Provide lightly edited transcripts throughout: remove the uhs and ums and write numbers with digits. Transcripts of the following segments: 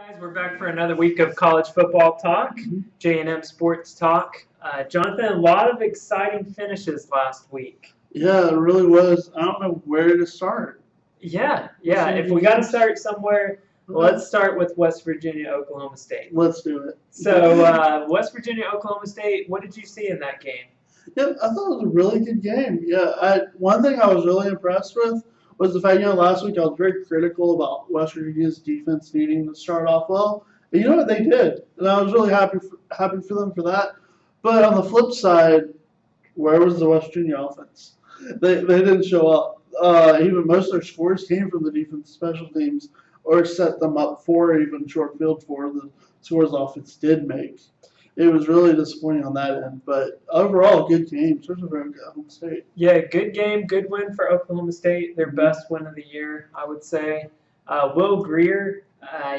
Guys, we're back for another week of college football talk, J&M Sports Talk. Jonathan, a lot of exciting finishes last week. Yeah, it really was. I don't know where to start. Yeah. If we got to start somewhere, let's start with West Virginia, Oklahoma State. Let's do it. So, West Virginia, Oklahoma State, what did you see in that game? Yeah, I thought it was a really good game. Yeah, one thing I was really impressed with was the fact, last week I was very critical about West Virginia's defense needing to start off well. And you know what, they did. And I was really happy for them for that. But on the flip side, where was the West Virginia offense? They didn't show up. Even most of their scores came from the defense special teams or set them up for even short field for the scores the offense did make. It was really disappointing on that end, but overall, good game, especially for Oklahoma State. Yeah, good game, good win for Oklahoma State. Their best win of the year, I would say. Will Grier,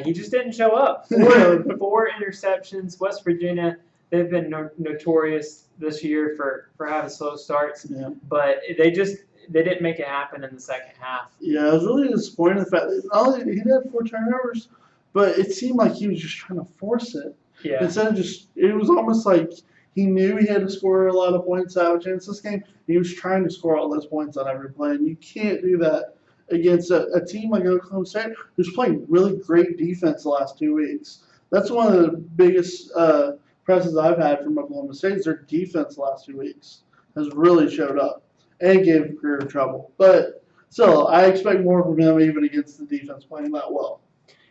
he just didn't show up. Four interceptions. West Virginia, they've been notorious this year for having slow starts, but they didn't make it happen in the second half. Yeah, it was really disappointing the fact that not only he had 4 turnovers, but it seemed like he was just trying to force it. Yeah. Instead of it was almost like he knew he had to score a lot of points to have a chance this game. He was trying to score all those points on every play, and you can't do that against a team like Oklahoma State who's playing really great defense the last 2 weeks. That's one of the biggest presses I've had from Oklahoma State is their defense the last 2 weeks has really showed up and gave Grier trouble. But still, I expect more from him even against the defense playing that well.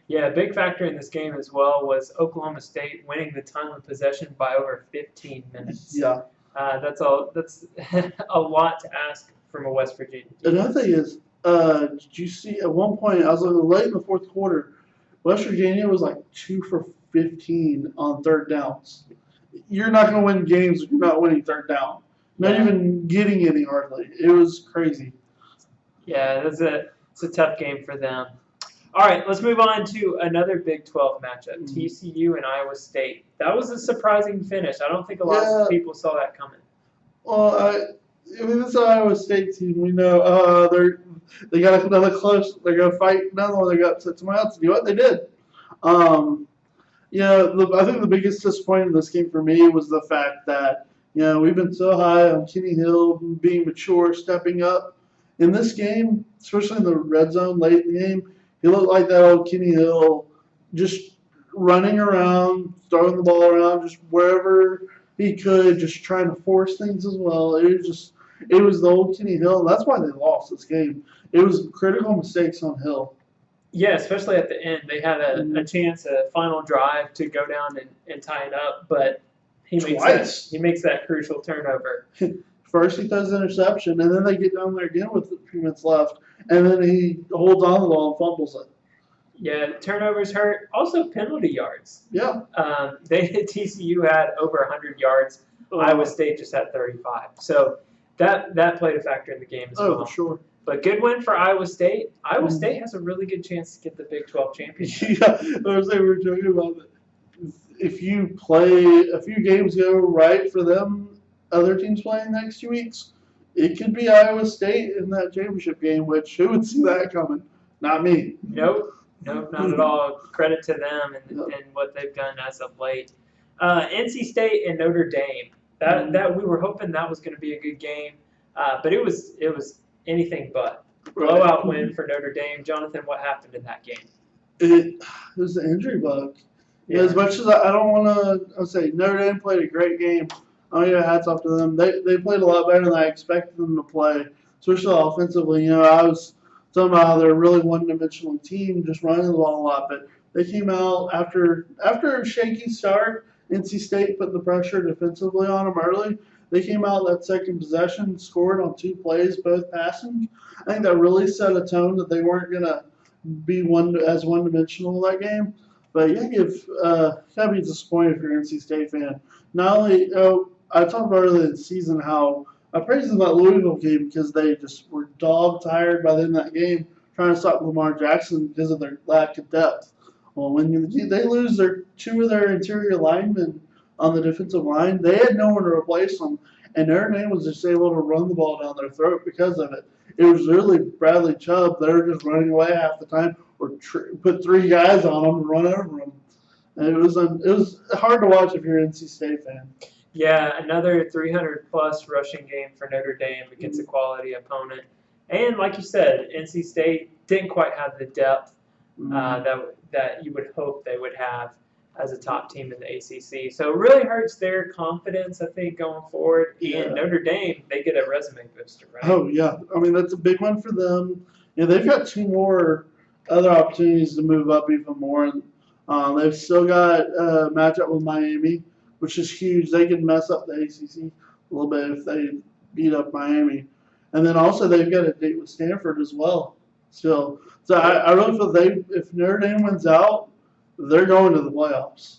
Yeah, a big factor in this game as well was Oklahoma State winning the time of possession by over 15 minutes. Yeah. That's a lot to ask from a West Virginia team. Another thing is, did you see at one point, I was late in the fourth quarter, West Virginia was like 2 for 15 on third downs. You're not going to win games if you're not winning third down. Not even getting any hardly. It was crazy. Yeah, it's a tough game for them. All right, let's move on to another Big 12 matchup, TCU and Iowa State. That was a surprising finish. I don't think a lot of people saw that coming. Well, this Iowa State team, we know they got another close. They're going to fight another one. They got somebody else to do what they did. I think the biggest disappointment in this game for me was the fact that we've been so high on Kenny Hill being mature, stepping up. In this game, especially in the red zone late in the game, he looked like that old Kenny Hill, just running around, throwing the ball around, just wherever he could, just trying to force things as well. It was the old Kenny Hill. That's why they lost this game. It was critical mistakes on Hill. Yeah, especially at the end. They had a chance, a final drive to go down and tie it up, but he makes that crucial turnover. First he throws an interception, and then they get down there again with a few minutes left, and then he holds on to the ball and fumbles it. Yeah, turnovers hurt. Also penalty yards. Yeah. TCU had over 100 yards. Iowa State just had 35. So that played a factor in the game as well. Oh, for sure. But good win for Iowa State. Iowa State has a really good chance to get the Big 12 championship. Yeah, I was saying we were talking about that. If you play a few games go right for them, other teams playing the next 2 weeks, it could be Iowa State in that championship game, which who would see that coming? Not me. Nope, not at all. Credit to them and what they've done as of late. NC State and Notre Dame. That we were hoping that was going to be a good game, but it was anything but. Blowout win for Notre Dame. Jonathan, what happened in that game? It was the injury bug. Yeah. As much as I don't want to say Notre Dame played a great game. Hats off to them. They played a lot better than I expected them to play, especially offensively. I was talking about how they're a really one-dimensional team, just running the ball a lot. But they came out after a shaky start. NC State put the pressure defensively on them early. They came out that second possession, scored on 2 plays, both passing. I think that really set a tone that they weren't going to be as one-dimensional that game. But gotta be disappointed if you're an NC State fan. Not only, I talked about earlier in the season how I praised them that Louisville game because they just were dog tired by the end of that game trying to stop Lamar Jackson because of their lack of depth. Well, when they lose 2 of their interior linemen on the defensive line, they had no one to replace them, and Notre Dame was just able to run the ball down their throat because of it. It was really Bradley Chubb. They were just running away half the time or put 3 guys on them and run over them. And it was hard to watch if you're an NC State fan. Yeah, another 300-plus rushing game for Notre Dame against a quality opponent. And like you said, NC State didn't quite have the depth that you would hope they would have as a top team in the ACC. So it really hurts their confidence, I think, going forward. Yeah. And Notre Dame, they get a resume booster, right? Oh yeah, I mean that's a big one for them. Yeah, they've got 2 more other opportunities to move up even more, and they've still got a matchup with Miami, which is huge. They can mess up the ACC a little bit if they beat up Miami, and then also they've got a date with Stanford as well. Still, so I really feel if Notre Dame wins out, they're going to the playoffs,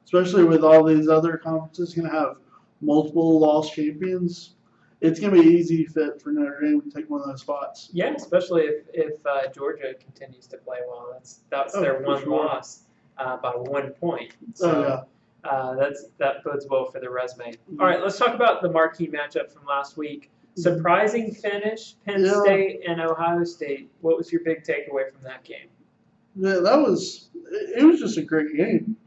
especially with all these other conferences going to have multiple lost champions. It's going to be easy fit for Notre Dame to take one of those spots. Yeah, especially if Georgia continues to play well. That's their one loss by 1 point. So that bodes well for their resume. All right, let's talk about the marquee matchup from last week. Surprising finish, Penn State and Ohio State. What was your big takeaway from that game? Yeah, it was just a great game.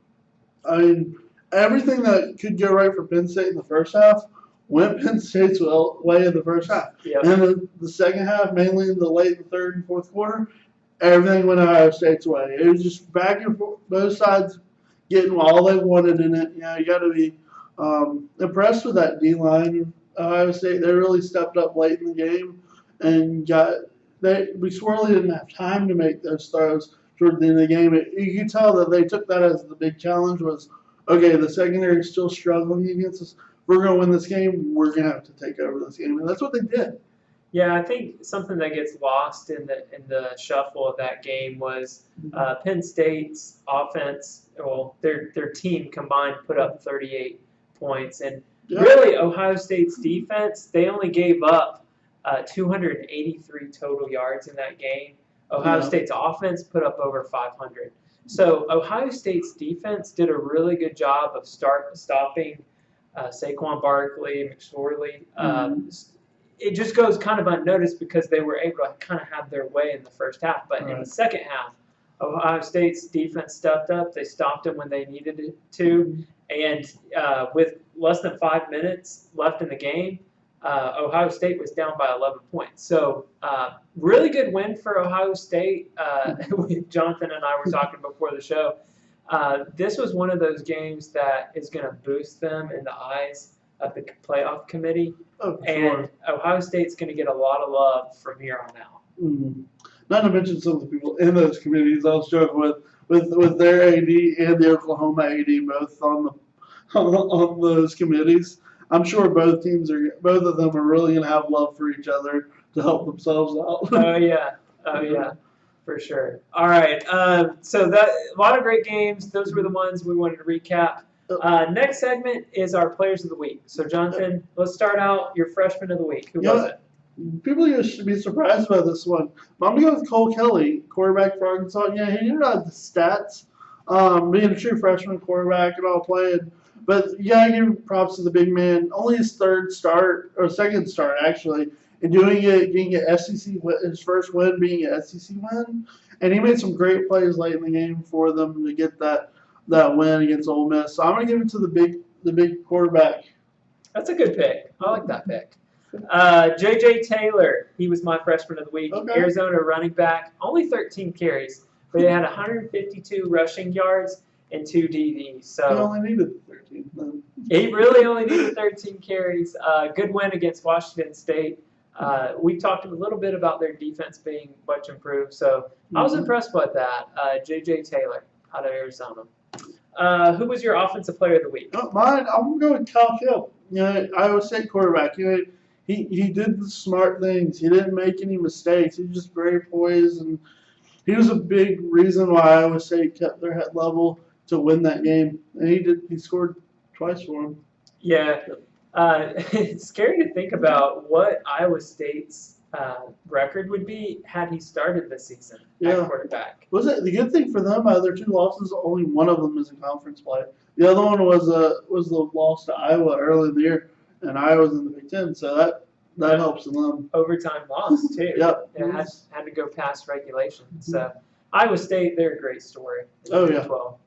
I mean, everything that could go right for Penn State in the first half went Penn State's way in the first half. Yep. And the second half, mainly in the late third and fourth quarter, everything went Ohio State's way. It was just back and forth, both sides getting all they wanted in it. You got to be impressed with that D-line of Ohio State. They really stepped up late in the game and we Swirly didn't have time to make those throws toward the end of the game. You could tell that they took that as the big challenge was, okay, the secondary is still struggling against us. We're going to win this game. We're going to have to take over this game. And that's what they did. Yeah, I think something that gets lost in the shuffle of that game was Penn State's offense. Well, their team combined put up 38 points, and really Ohio State's defense, they only gave up 283 total yards in that game. Ohio State's offense put up over 500. So Ohio State's defense did a really good job of stopping Saquon Barkley, McSorley. It just goes kind of unnoticed because they were able to kind of have their way in the first half. But in the second half, Ohio State's defense stepped up. They stopped them when they needed it to. And with less than 5 minutes left in the game, Ohio State was down by 11 points. So really good win for Ohio State. Jonathan and I were talking before the show. This was one of those games that is going to boost them in the eyes of the playoff committee. And Ohio State's going to get a lot of love from here on out. Not to mention some of the people in those committees I was joking with their AD and the Oklahoma AD both on those committees. I'm sure both of them are really going to have love for each other to help themselves out. Oh yeah, for sure. All right, so that a lot of great games. Those were the ones we wanted to recap. Next segment is our players of the week. So Jonathan, let's start out your freshman of the week. Who was it? People should be surprised about this one. But I'm going to go with Cole Kelly, quarterback for Arkansas. Yeah, he didn't have the stats, being a true freshman quarterback and all playing. But you got to give props to the big man. Only his second start, actually, and getting an SEC, his first win being an SEC win. And he made some great plays late in the game for them to get that win against Ole Miss. So I'm going to give it to the big quarterback. That's a good pick. I like that pick. J.J. Taylor, he was my freshman of the week. Okay. Arizona running back, only 13 carries, but he had 152 rushing yards and 2 DDs. So he only needed 13. He really only needed 13 carries. Good win against Washington State. We talked a little bit about their defense being much improved, so I was impressed with that. J.J. Taylor out of Arizona. Who was your offensive player of the week? Mine, I'm going to go with Kyle Kill. Iowa State quarterback. He did the smart things. He didn't make any mistakes. He was just very poised, and he was a big reason why Iowa State kept their head level to win that game. And he scored twice for him. Yeah. It's scary to think about what Iowa State's record would be had he started the season at quarterback. Was it the good thing for them? Their 2 losses, only one of them is in conference play. The other one was the loss to Iowa early in the year, and Iowa's in the Big Ten, so that helps them. Overtime loss too. Yep. It had to go past regulation. So Iowa State, they're a great story. Oh yeah. 12.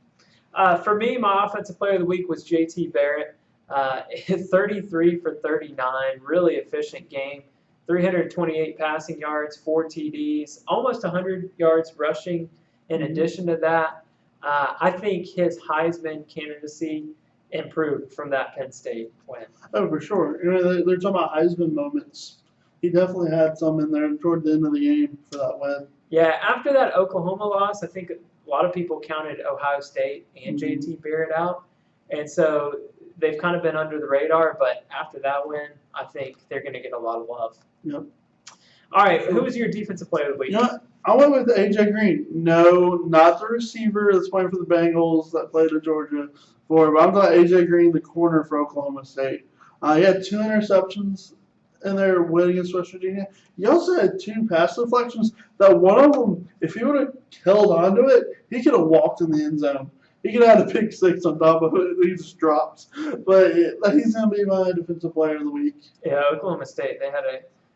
For me, my offensive player of the week was JT Barrett. 33 for 39, really efficient game. 328 passing yards, 4 TDs, almost 100 yards rushing in addition to that. I think his Heisman candidacy improved from that Penn State win. Oh, for sure. They're talking about Heisman moments. He definitely had some in there toward the end of the game for that win. Yeah, after that Oklahoma loss, I think a lot of people counted Ohio State and JT Barrett out. And so they've kind of been under the radar, but after that win, I think they're going to get a lot of love. Yep. All right, who was your defensive player of the week? You know what? I went with AJ Green. No, not the receiver that's playing for the Bengals that played at Georgia for, but I'm talking AJ Green, the corner for Oklahoma State. He had 2 interceptions in their win against West Virginia. He also had 2 pass deflections that one of them, if he would have held onto it, he could have walked in the end zone. He could have had a pick 6 on top of it. He just drops. But he's going to be my defensive player of the week. Yeah, Oklahoma State, they had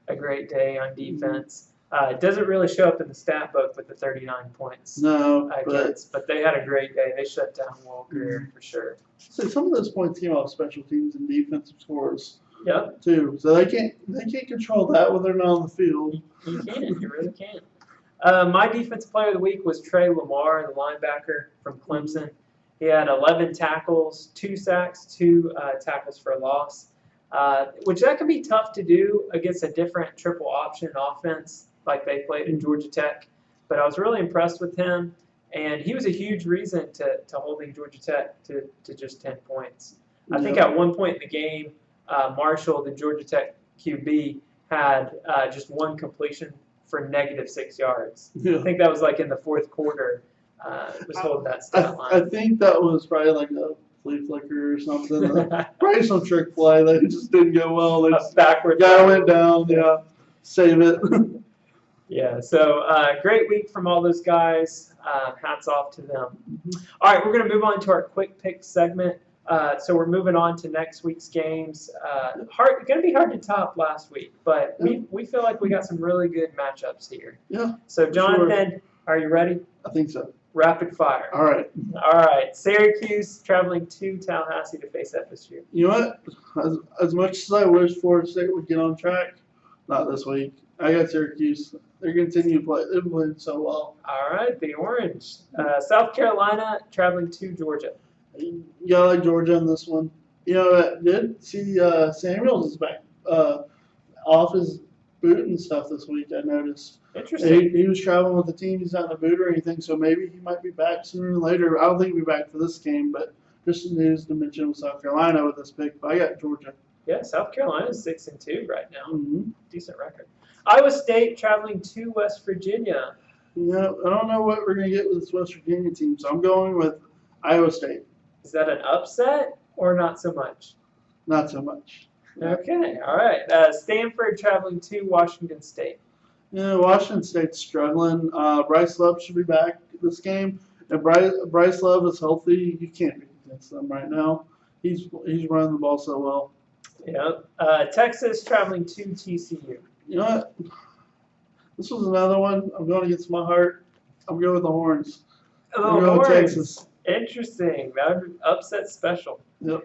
a great day on defense. It doesn't really show up in the stat book with the 39 points. No, but they had a great day. They shut down Will Greer for sure. So some of those points came off special teams and defensive scores. Yep. Too. So they can't control that when they're not on the field. You can't. You really can't. My defensive player of the week was Trey Lamar, the linebacker from Clemson. He had 11 tackles, 2 sacks, 2 tackles for a loss, which that can be tough to do against a different triple option offense like they played in Georgia Tech. But I was really impressed with him, and he was a huge reason to holding Georgia Tech to just 10 points. I think at one point in the game, Marshall, the Georgia Tech QB, had just 1 completion for -6 yards. Yeah. I think that was like in the 4th quarter. Was holding that stat line. I think that was probably like a flea flicker or something. Probably some trick play that just didn't go well. They just, Backward. guy went down. Yeah, save it. Yeah, so great week from all those guys. Hats off to them. All right, we're going to move on to our quick pick segment. So we're moving on to next week's games. Going to be hard to top last week, but we feel like we got some really good matchups here. Yeah. So Jonathan, are you ready? I think so. Rapid fire. All right. All right. Syracuse traveling to Tallahassee to face FSU. You know what? As much as I wish Florida State would get on track, not this week. I got Syracuse. They're continuing to play. They've played so well. All right, the Orange. South Carolina traveling to Georgia. You gotta like Georgia on this one. You know, I did see Samuels is back off his boot and stuff this week. I noticed. Interesting. He was traveling with the team. He's not in a boot or anything, so maybe he might be back sooner than later. I don't think he'll be back for this game, but just some news to mention with South Carolina with this pick. But I got Georgia. Yeah, South Carolina is 6-2 right now. Mm-hmm. Decent record. Iowa State traveling to West Virginia. Yeah, I don't know what we're gonna get with this West Virginia team, so I'm going with Iowa State. Is that an upset or not so much? Not so much. Okay, all right. Stanford traveling to Washington State. Yeah, Washington State's struggling. Bryce Love should be back this game. If Bryce Love is healthy, you can't be against them right now. He's running the ball so well. Yeah. Texas traveling to TCU. You know what? This was another one. I'm going against my heart. I'm going with the Horns. Oh, I'm going with Texas. Interesting. That would be upset special. Yep.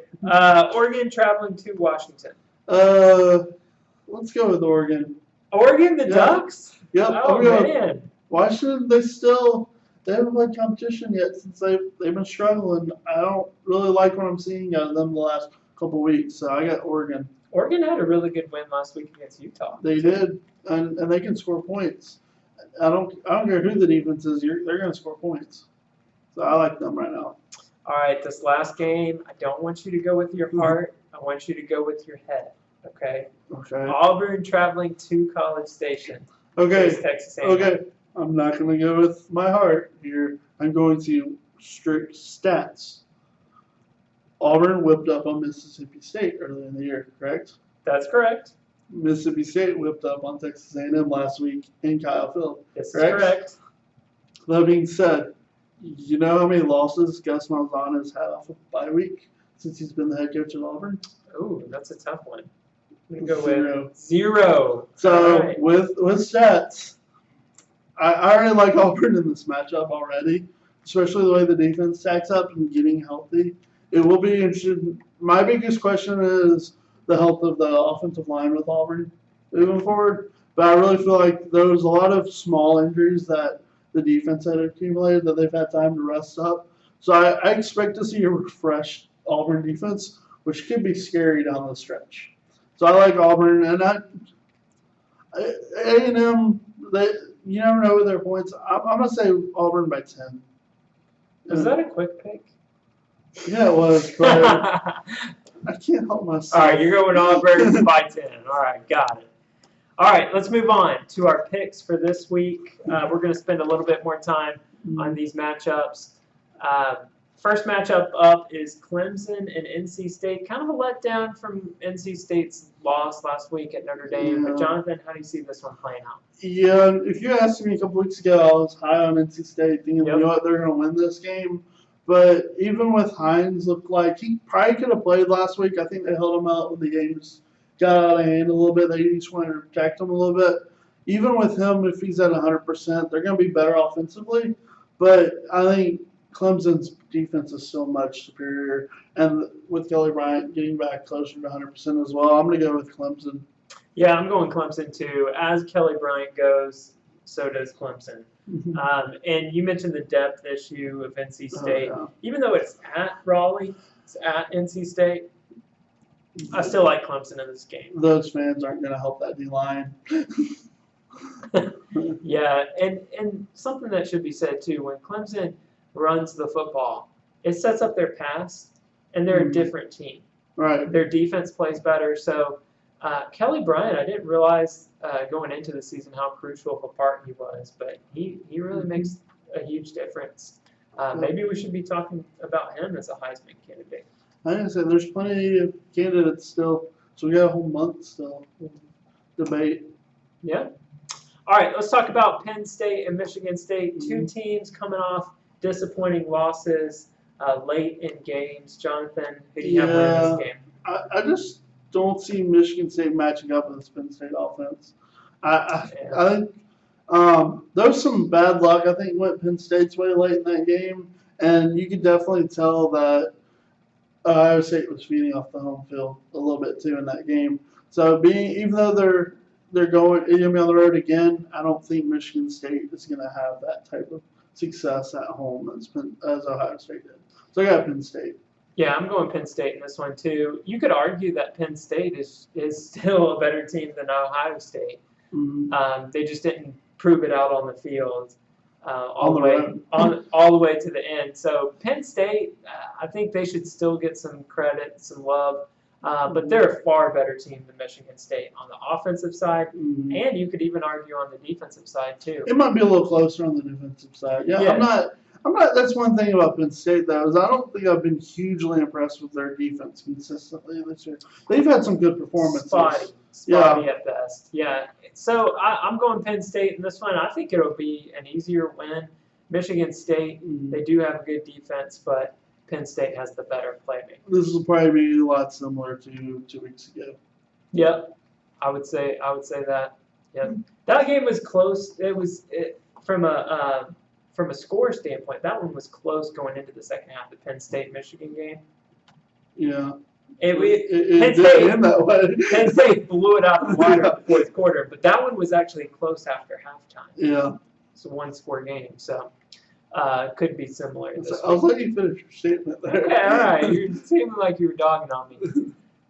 Oregon traveling to Washington. Let's go with Oregon. Oregon, the Ducks? Yep. Oh, man. Washington, they haven't played competition yet since they've been struggling. I don't really like what I'm seeing out of them the last couple weeks, so I got Oregon. Oregon had a really good win last week against Utah. They did, and they can score points. I don't care who the defense is. They're going to score points. So I like them right now. All right, this last game, I don't want you to go with your heart. I want you to go with your head. Okay. Okay. Auburn traveling to College Station. Okay. Texas A&M. Okay. I'm not going to go with my heart here. I'm going to strict stats. Auburn whipped up on Mississippi State earlier in the year, correct? That's correct. Mississippi State whipped up on Texas A&M last week in Kyle Field. This is correct. That being said, you know how many losses Gus Malzahn has had off of bye week since he's been the head coach at Auburn? Ooh, that's a tough one. I'm going to go 0. with 0. So right. with stats, I already like Auburn in this matchup already. especially the way the defense stacks up and getting healthy. It will be interesting. My biggest question is the health of the offensive line with Auburn moving forward. But I really feel like there was a lot of small injuries that the defense had accumulated that they've had time to rest up. So I expect to see a refreshed Auburn defense, which could be scary down the stretch. So I like Auburn, and A&M, you never know with their points. I'm gonna say Auburn by 10. Was that a quick pick? Yeah, it was, but I can't help myself. All right, you're going Auburn by 10. All right, got it. All right, let's move on to our picks for this week. We're going to spend a little bit more time on these matchups. First matchup up is Clemson and NC State. Kind of a letdown from NC State's loss last week at Notre Dame. Yeah. But Jonathan, how do you see this one playing out? Yeah, if you asked me a couple weeks ago, I was high on NC State, thinking, Yep. you know what, they're going to win this game. But even with Hines, looked like he probably could have played last week. I think they held him out when the game just got out of hand a little bit. They just wanted to protect him a little bit. Even with him, if he's at 100%, they're going to be better offensively. But I think Clemson's defense is so much superior. And with Kelly Bryant getting back closer to 100% as well, I'm going to go with Clemson. Yeah, I'm going Clemson too. As Kelly Bryant goes, so does Clemson. And you mentioned the depth issue of NC State. Oh, Even though it's at Raleigh, it's at NC State, I still like Clemson in this game. Those fans aren't going to help that D-line. Yeah, and something that should be said too, when Clemson runs the football, it sets up their pass, and they're a different team. Right. Their defense plays better. So Kelly Bryant, I didn't realize going into the season how crucial of a part he was, but he really makes a huge difference. Maybe we should be talking about him as a Heisman candidate. Like I said, there's plenty of candidates still, so we got a whole month still to debate. Yeah. All right, let's talk about Penn State and Michigan State. Two teams coming off disappointing losses late in games. Jonathan, who do you have winning this game? I just don't see Michigan State matching up with this Penn State offense. I think there was some bad luck. I think went Penn State's way late in that game, and you could definitely tell that Ohio State was feeding off the home field a little bit too in that game. So even though they're going to be on the road again, I don't think Michigan State is going to have that type of success at home as Ohio State did. So I got Penn State. Yeah, I'm going Penn State in this one too. You could argue that Penn State is still a better team than Ohio State. Mm-hmm. They just didn't prove it out on the field all the way to the end. So Penn State, I think they should still get some credit, some love. But they're a far better team than Michigan State on the offensive side, and you could even argue on the defensive side too. It might be a little closer on the defensive side. Yeah. I'm not. That's one thing about Penn State though, is I don't think I've been hugely impressed with their defense consistently this year. They've had some good performances. Spotty at best. Yeah. So I'm going Penn State in this one. I think it'll be an easier win. Michigan State, they do have a good defense, but Penn State has the better playmaker. This will probably be a lot similar to 2 weeks ago. Yep, I would say that. Yep, that game was close. From a score standpoint, that one was close going into the second half. The Penn State Michigan game. Yeah. Penn did end that way. Penn State blew it out of the water in the fourth quarter, but that one was actually close after halftime. Yeah. It's a one-score game, so. Could be similar. I'll let you finish your statement there. Okay, all right. You're seeming like you were dogging on me.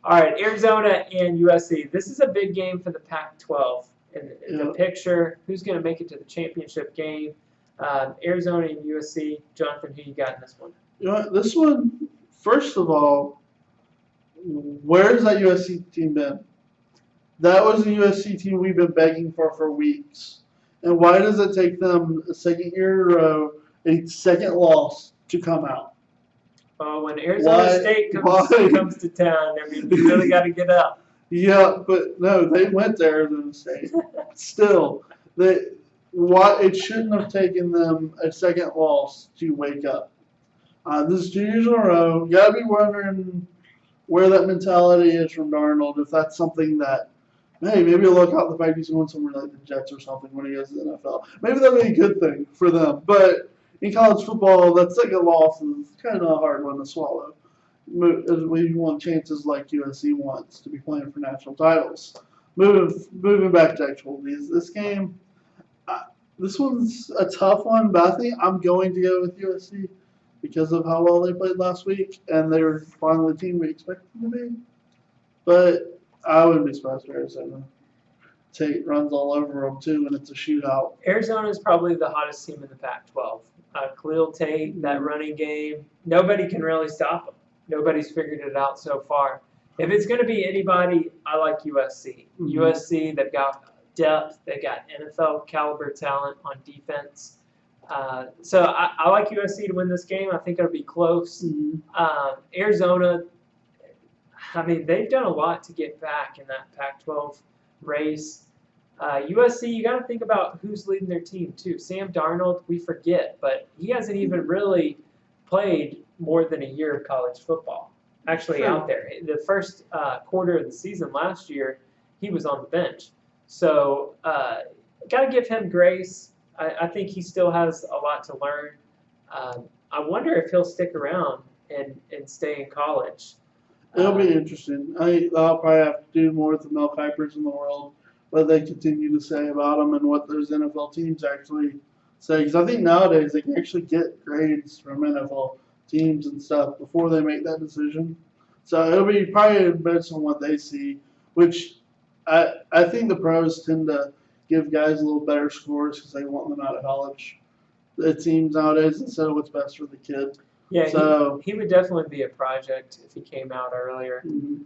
All right, Arizona and USC. This is a big game for the Pac-12. In the picture, who's going to make it to the championship game? Arizona and USC. Jonathan, who you got in this one? You know, this one, first of all, where's that USC team been? That was a USC team we've been begging for weeks. And why does it take them a second year in a row, a second loss to come out? Oh, when Arizona State comes to town, I mean, you really got to get up. Yeah, but no, they went to Arizona State. Still, it shouldn't have taken them a second loss to wake up. This is 2 years in a row. You got to be wondering where that mentality is from Darnold, if that's something that, hey, maybe you'll look out the fact he's going somewhere like the Jets or something when he goes to the NFL. Maybe that'll be a good thing for them. But in college football, that's like a loss. It's kind of a hard one to swallow. We want chances like USC wants to be playing for national titles. Moving back to actual these, this game, this one's a tough one, but I think I'm going to go with USC because of how well they played last week, and they were finally the team we expected them to be. But I wouldn't be surprised if Arizona runs all over them too, and it's a shootout. Arizona is probably the hottest team in the Pac-12. Khalil Tate, that running game, nobody can really stop him. Nobody's figured it out so far. If it's going to be anybody, I like USC. Mhm. USC, they've got depth. They got NFL caliber talent on defense. So I like USC to win this game. I think it'll be close. Arizona, I mean, they've done a lot to get back in that Pac-12 race. USC, you got to think about who's leading their team too. Sam Darnold, we forget, but he hasn't even really played more than a year of college football. Actually, out there, the first quarter of the season last year, he was on the bench. So, got to give him grace. I think he still has a lot to learn. I wonder if he'll stick around and stay in college. It'll be interesting. I'll probably have to do more with the Mel Kipers in the world, what they continue to say about them and what those NFL teams actually say. Because I think nowadays they can actually get grades from NFL teams and stuff before they make that decision. So it'll be probably based on what they see, which I think the pros tend to give guys a little better scores because they want them out of college. It seems nowadays instead of what's best for the kid. Yeah, So he would definitely be a project if he came out earlier. mhm.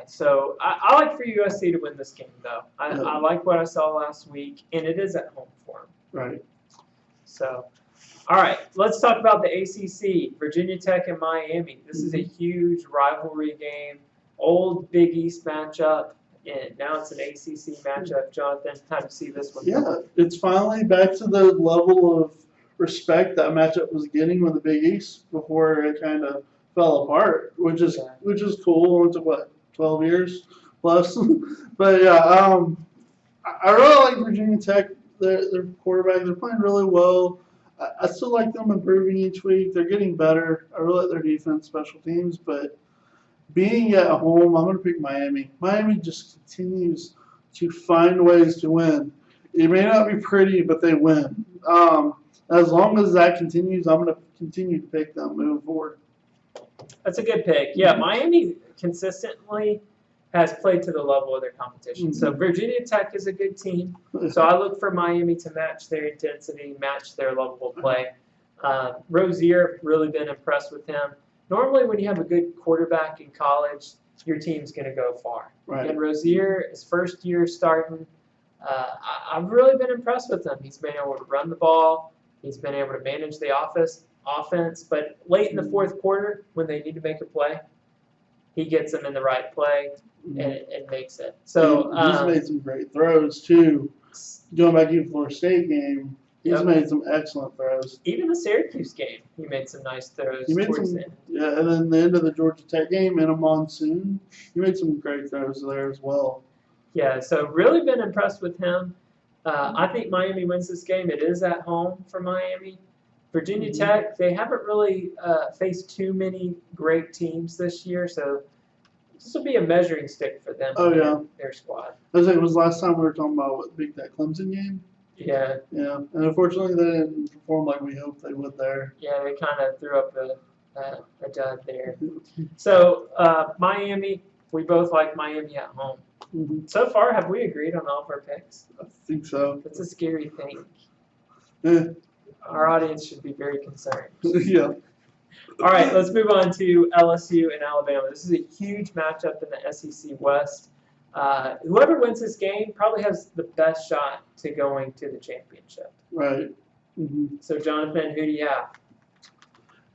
So I like for USC to win this game, though. Yeah. I like what I saw last week, and it is at home for him. Right. So, all right, let's talk about the ACC, Virginia Tech and Miami. This is a huge rivalry game, old Big East matchup, and now it's an ACC matchup. Jonathan, how do you see this one? Yeah, it's finally back to the level of respect that matchup was getting with the Big East before it kind of fell apart, which is cool. It took what 12 years plus, but yeah, I really like Virginia Tech. Their quarterback, they're playing really well. I still like them improving each week. They're getting better. I really like their defense, special teams, but being at home, I'm going to pick Miami. Miami just continues to find ways to win. It may not be pretty, but they win. As long as that continues, I'm going to continue to pick them moving forward. That's a good pick. Yeah, Miami consistently has played to the level of their competition. So Virginia Tech is a good team. So I look for Miami to match their intensity, match their level of play. Rozier, really been impressed with him. Normally when you have a good quarterback in college, your team's going to go far. Right. And Rozier, his first year starting, I've really been impressed with him. He's been able to run the ball. He's been able to manage the offense. But late in the fourth quarter, when they need to make a play, he gets them in the right play and makes it. So he's made some great throws too. Going back to the Florida State game, he's made some excellent throws. Even the Syracuse game, he made some nice throws. He made some, yeah, and then the end of the Georgia Tech game in a monsoon, he made some great throws there as well. Yeah, so really been impressed with him. I think Miami wins this game. It is at home for Miami. Virginia Tech, they haven't really faced too many great teams this year, so this will be a measuring stick for them. Oh, yeah. Their squad. I think it was last time we were talking about what big that Clemson game. Yeah. Yeah, and unfortunately they didn't perform like we hoped they would there. Yeah, they kind of threw up a dud there. So Miami, we both like Miami at home. So far, have we agreed on all of our picks? I think so. That's a scary thing. Yeah. Our audience should be very concerned. Yeah. All right, let's move on to LSU and Alabama. This is a huge matchup in the SEC West. Whoever wins this game probably has the best shot to going to the championship. Right. So, Jonathan, who do you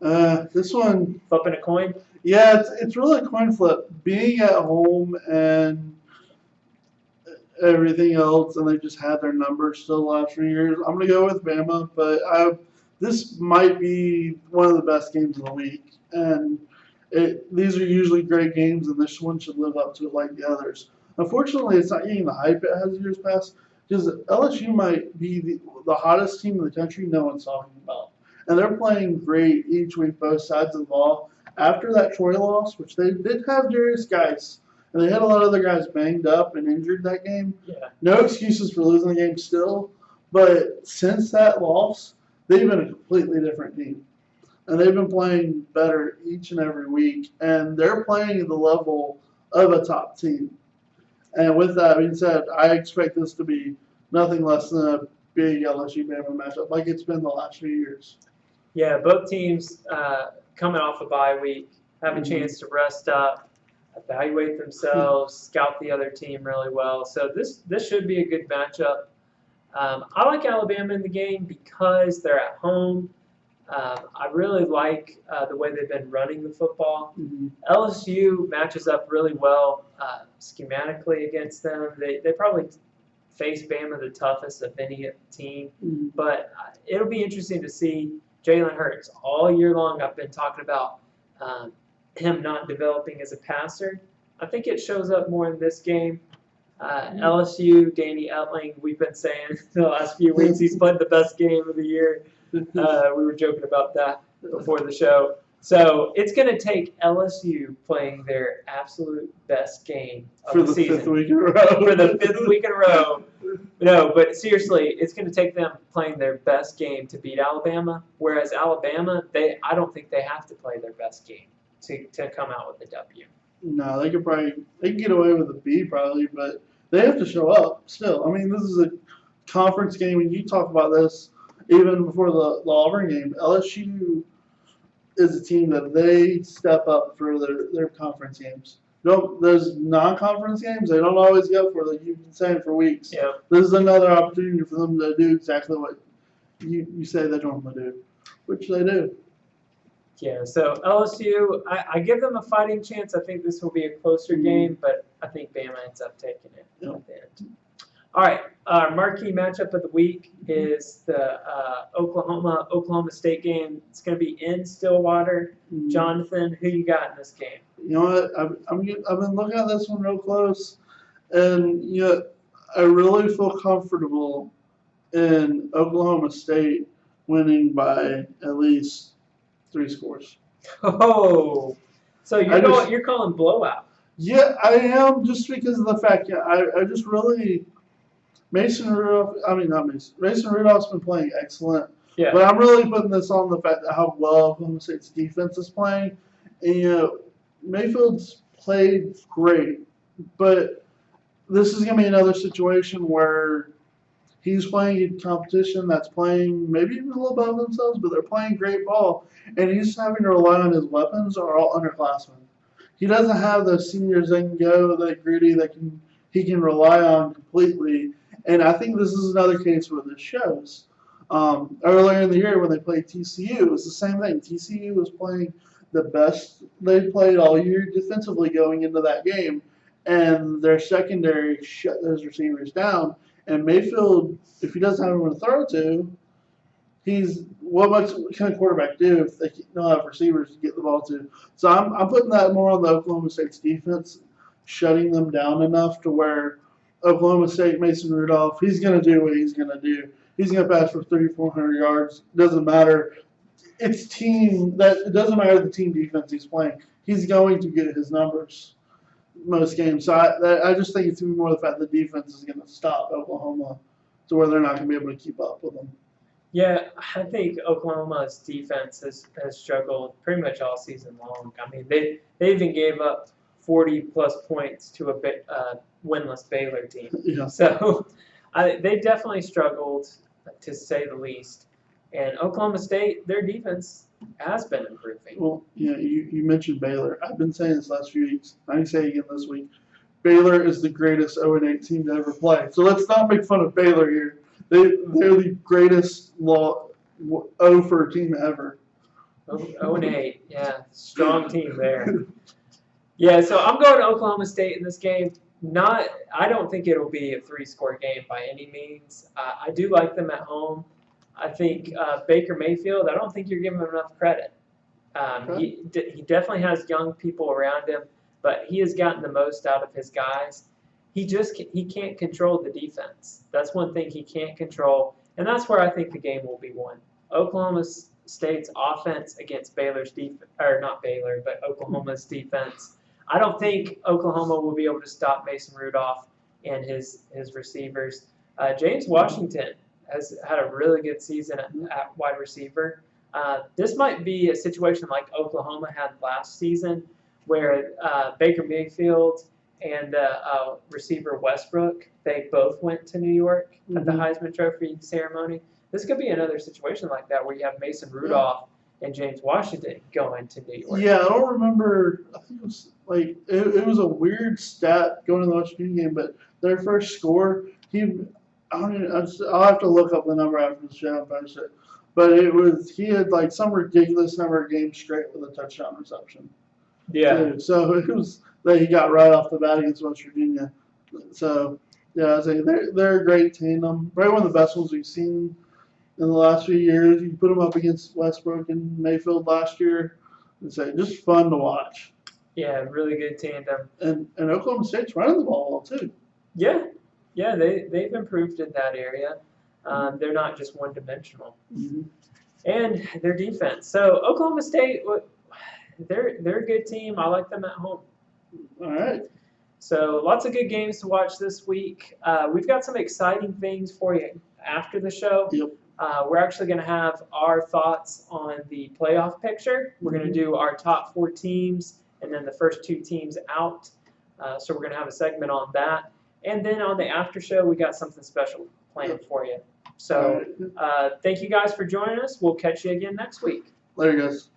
have? This one. Flipping a coin? Yeah, it's really a coin flip. Being at home and everything else, and they just had their numbers still the last few years. I'm going to go with Bama, but this might be one of the best games of the week. And these are usually great games, and this one should live up to it like the others. Unfortunately, it's not getting the hype it has years past, because LSU might be the hottest team in the country no one's talking about. and they're playing great each week, both sides of the ball. After that Troy loss, which they did have Darius Geis, and they had a lot of other guys banged up and injured that game. Yeah. No excuses for losing the game still, but since that loss, they've been a completely different team. And they've been playing better each and every week, and they're playing at the level of a top team. And with that being said, I expect this to be nothing less than a big LSU-Bama matchup, like it's been the last few years. Yeah, both teams coming off a bye week have a chance to rest up, evaluate themselves, scout the other team really well. So this should be a good matchup. I like Alabama in the game because they're at home. I really like the way they've been running the football. LSU matches up really well schematically against them. They probably face Bama the toughest of any team, but it'll be interesting to see Jalen Hurts. All year long I've been talking about him not developing as a passer. I think it shows up more in this game. LSU, Danny Etling, we've been saying the last few weeks he's played the best game of the year. We were joking about that before the show. So it's going to take LSU playing their absolute best game of For the the season. 5th week in a row. For the 5th week in a row. No, but seriously, it's going to take them playing their best game to beat Alabama. Whereas Alabama, I don't think they have to play their best game to come out with a W. No, they can get away with a B probably, but they have to show up still. I mean, this is a conference game, and you talk about this even before the Auburn game. LSU is a team that they step up for their conference games. Those non-conference games, they don't always go for, like you've been saying for weeks. Yeah. This is another opportunity for them to do exactly what you say they normally do, which they do. Yeah, so LSU, I give them a fighting chance. I think this will be a closer game, but I think Bama ends up taking it at the end. All right, our marquee matchup of the week is the Oklahoma State game. It's going to be in Stillwater. Jonathan, who you got in this game? You know what? I've been looking at this one real close, and I really feel comfortable in Oklahoma State winning by at least 3 scores. Oh, so you're calling blowout? Yeah, I am, just because of the fact. Yeah, I just really Mason Rudolph's been playing excellent. Yeah. But I'm really putting this on the fact that how well Oklahoma State's defense is playing, and Mayfield's played great, but this is going to be another situation where he's playing in competition that's playing maybe even a little above themselves, but they're playing great ball, and he's having to rely on his weapons are all underclassmen. He doesn't have those seniors that can go, that gritty, he can rely on completely, and I think this is another case where this shows. Earlier in the year when they played TCU, it was the same thing. TCU was playing the best they played all year defensively going into that game, and their secondary shut those receivers down. And Mayfield, if he doesn't have anyone to throw to, what can a quarterback do if they don't have receivers to get the ball to? So I'm putting that more on the Oklahoma State's defense, shutting them down enough to where Oklahoma State, Mason Rudolph, he's going to do what he's going to do. He's going to pass for 300-400 yards. Doesn't matter. It doesn't matter the team defense he's playing. He's going to get his numbers most games. So I just think it's more the fact the defense is going to stop Oklahoma to where they're not going to be able to keep up with them. Yeah, I think Oklahoma's defense has struggled pretty much all season long. I mean, they even gave up 40-plus points to a winless Baylor team. Yeah. So they definitely struggled, to say the least. And Oklahoma State, their defense has been improving. Well, you mentioned Baylor. I've been saying this last few weeks. I can say it again this week. Baylor is the greatest 0-8 team to ever play. So let's not make fun of Baylor here. They're the greatest 0-for team ever. 0-8, yeah, strong team there. Yeah, so I'm going to Oklahoma State in this game. I don't think it'll be a 3-score game by any means. I do like them at home. I think Baker Mayfield, I don't think you're giving him enough credit. He definitely has young people around him, but he has gotten the most out of his guys. He can't control the defense. That's one thing he can't control, and that's where I think the game will be won. Oklahoma State's offense against Baylor's or not Baylor, but Oklahoma's defense. I don't think Oklahoma will be able to stop Mason Rudolph and his receivers. James Washington has had a really good season at wide receiver. This might be a situation like Oklahoma had last season, where Baker Mayfield and receiver Westbrook, they both went to New York at the Heisman Trophy ceremony. This could be another situation like that, where you have Mason Rudolph and James Washington going to New York. Yeah, I don't remember. I think it was like it was a weird stat going to the West Virginia game, but their first score, I'll have to look up the number after the show and post it. But he had like some ridiculous number of games straight with a touchdown reception. Yeah. Too. So it was that he got right off the bat against West Virginia. So yeah, I say they're a great tandem. Probably one of the best ones we've seen in the last few years. You put them up against Westbrook and Mayfield last year. It's just fun to watch. Yeah, really good tandem. And Oklahoma State's running the ball well too. Yeah, they've improved in that area. They're not just one-dimensional. And their defense. So Oklahoma State, they're a good team. I like them at home. All right. So lots of good games to watch this week. We've got some exciting things for you after the show. Yep. We're actually going to have our thoughts on the playoff picture. We're going to do our top 4 teams and then the first 2 teams out. So we're going to have a segment on that. And then on the after show, we got something special planned for you. So thank you guys for joining us. We'll catch you again next week. Later, guys.